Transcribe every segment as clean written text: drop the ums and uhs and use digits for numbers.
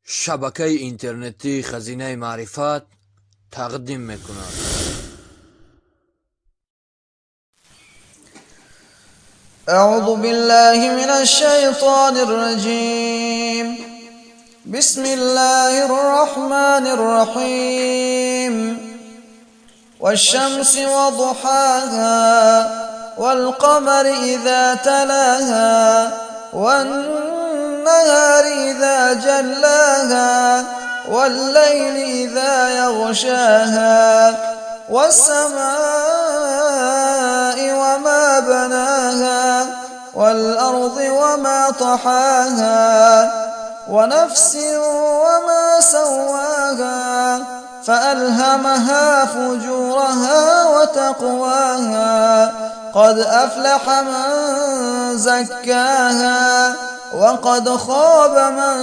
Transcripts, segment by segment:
شبکه اینترنتی خزینه معرفت تقدیم میکند. أعوذ بالله من الشيطان الرجيم. بسم الله الرحمن الرحيم. والشمس وضحاها والقمر إذا تلاها والنهار إذا جلاها والليل إذا يغشاها والسماء وما بناها والأرض وما طحاها ونفس وما سواها فألهمها فجورها وتقواها قد أفلح من زكاها وقد خاب من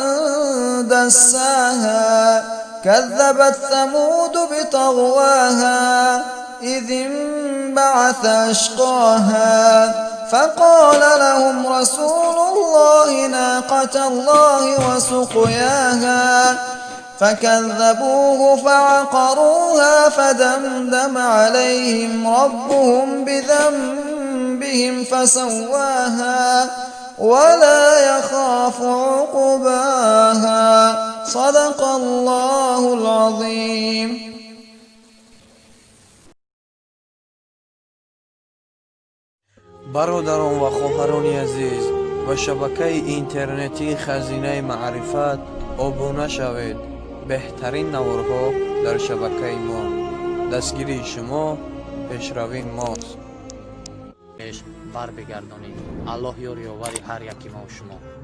دساها كذبت ثمود بطغواها إذ انبعث أشقاها فقال لهم رسول الله ناقة الله وسقياها فكذبوه فعقروها فدمدم عليهم ربهم بذنبهم فسواها ولا يخاف عقباها صدق الله العظيم. برادران و خواهران عزیز و شبکه اینترنتی خزینه معرفت عبور شوید. بهترین نوارها در شبکه ما. دستگیری شما پیشروی ماست. بر بگردانید. الله یاری آور هر یکی ما و شما.